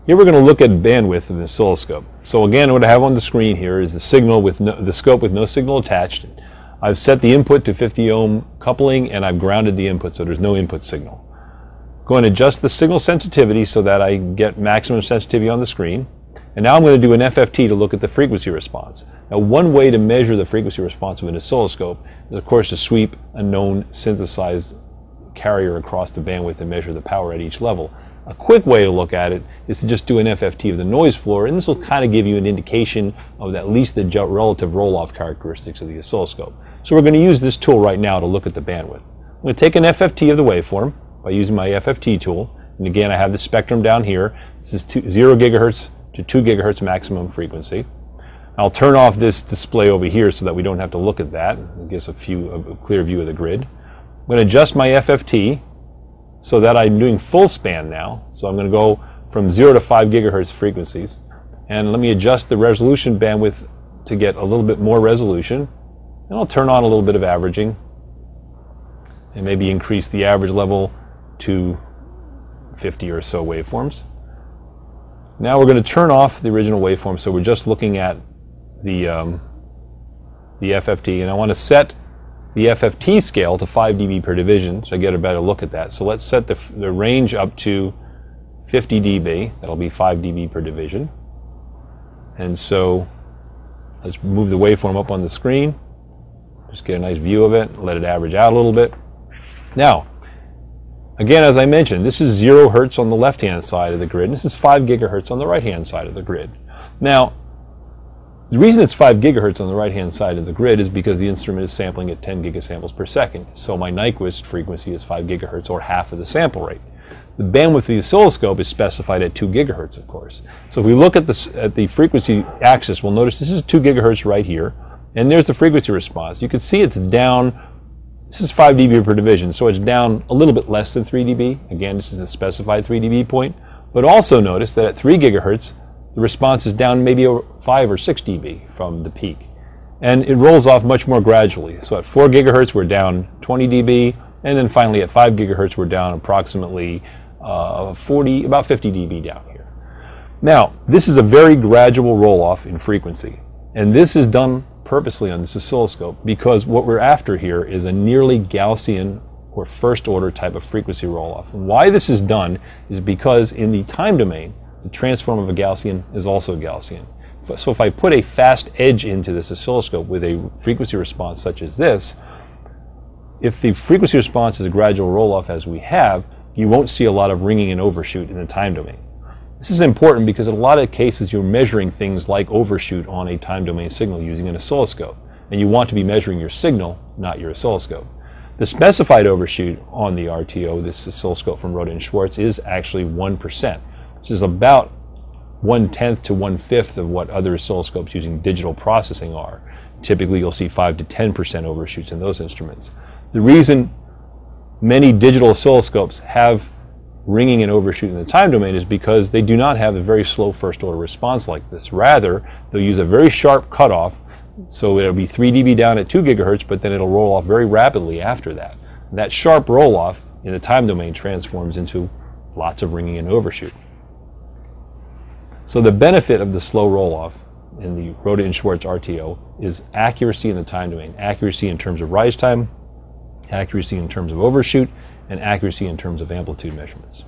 Here we're going to look at bandwidth of an oscilloscope. So again, what I have on the screen here is the signal with the scope with no signal attached. I've set the input to 50 ohm coupling and I've grounded the input so there's no input signal. Going to adjust the signal sensitivity so that I get maximum sensitivity on the screen. And now I'm going to do an FFT to look at the frequency response. Now, one way to measure the frequency response of an oscilloscope is, of course, to sweep a known synthesized carrier across the bandwidth and measure the power at each level. A quick way to look at it is to just do an FFT of the noise floor, and this will kind of give you an indication of at least the relative roll-off characteristics of the oscilloscope. So we're going to use this tool right now to look at the bandwidth. I'm going to take an FFT of the waveform by using my FFT tool, and again I have the spectrum down here. This is 0 gigahertz to 2 gigahertz maximum frequency. I'll turn off this display over here so that we don't have to look at that. It gives a clear view of the grid. I'm going to adjust my FFT so that I'm doing full span now. So I'm going to go from 0 to 5 gigahertz frequencies. And let me adjust the resolution bandwidth to get a little bit more resolution. And I'll turn on a little bit of averaging and maybe increase the average level to 50 or so waveforms. Now we're going to turn off the original waveform, so we're just looking at the FFT, and I want to set the FFT scale to 5 dB per division, so I get a better look at that. So let's set the range up to 50 dB. That'll be 5 dB per division. And so let's move the waveform up on the screen. Just get a nice view of it, let it average out a little bit. Now, again, as I mentioned, this is 0 hertz on the left-hand side of the grid, and this is 5 gigahertz on the right-hand side of the grid. Now, the reason it's 5 gigahertz on the right-hand side of the grid is because the instrument is sampling at 10 gigasamples per second. So my Nyquist frequency is 5 gigahertz, or half of the sample rate. The bandwidth of the oscilloscope is specified at 2 gigahertz, of course. So if we look at the frequency axis, we'll notice this is 2 gigahertz right here, and there's the frequency response. You can see it's down. This is 5 dB per division, so it's down a little bit less than 3 dB. Again, this is a specified 3 dB point. But also notice that at 3 gigahertz, the response is down maybe 5 or 6 dB from the peak. And it rolls off much more gradually. So at 4 gigahertz, we're down 20 dB. And then finally at 5 gigahertz, we're down approximately about 50 dB down here. Now, this is a very gradual roll-off in frequency. And this is done purposely on this oscilloscope because what we're after here is a nearly Gaussian or first order type of frequency roll-off. And why this is done is because in the time domain, the transform of a Gaussian is also Gaussian. So if I put a fast edge into this oscilloscope with a frequency response such as this, if the frequency response is a gradual roll-off as we have, you won't see a lot of ringing and overshoot in the time domain. This is important because in a lot of cases you're measuring things like overshoot on a time domain signal using an oscilloscope, and you want to be measuring your signal, not your oscilloscope. The specified overshoot on the RTO, this oscilloscope from Rohde & Schwarz, is actually 1%, which is about 1/10 to 1/5 of what other oscilloscopes using digital processing are. Typically you'll see 5 to 10% overshoots in those instruments. The reason many digital oscilloscopes have ringing and overshoot in the time domain is because they do not have a very slow first order response like this. Rather, they'll use a very sharp cutoff, so it'll be 3 dB down at 2 gigahertz, but then it'll roll off very rapidly after that. And that sharp roll off in the time domain transforms into lots of ringing and overshoot. So the benefit of the slow roll off in the Rohde & Schwarz RTO is accuracy in the time domain, accuracy in terms of rise time, accuracy in terms of overshoot, and accuracy in terms of amplitude measurements.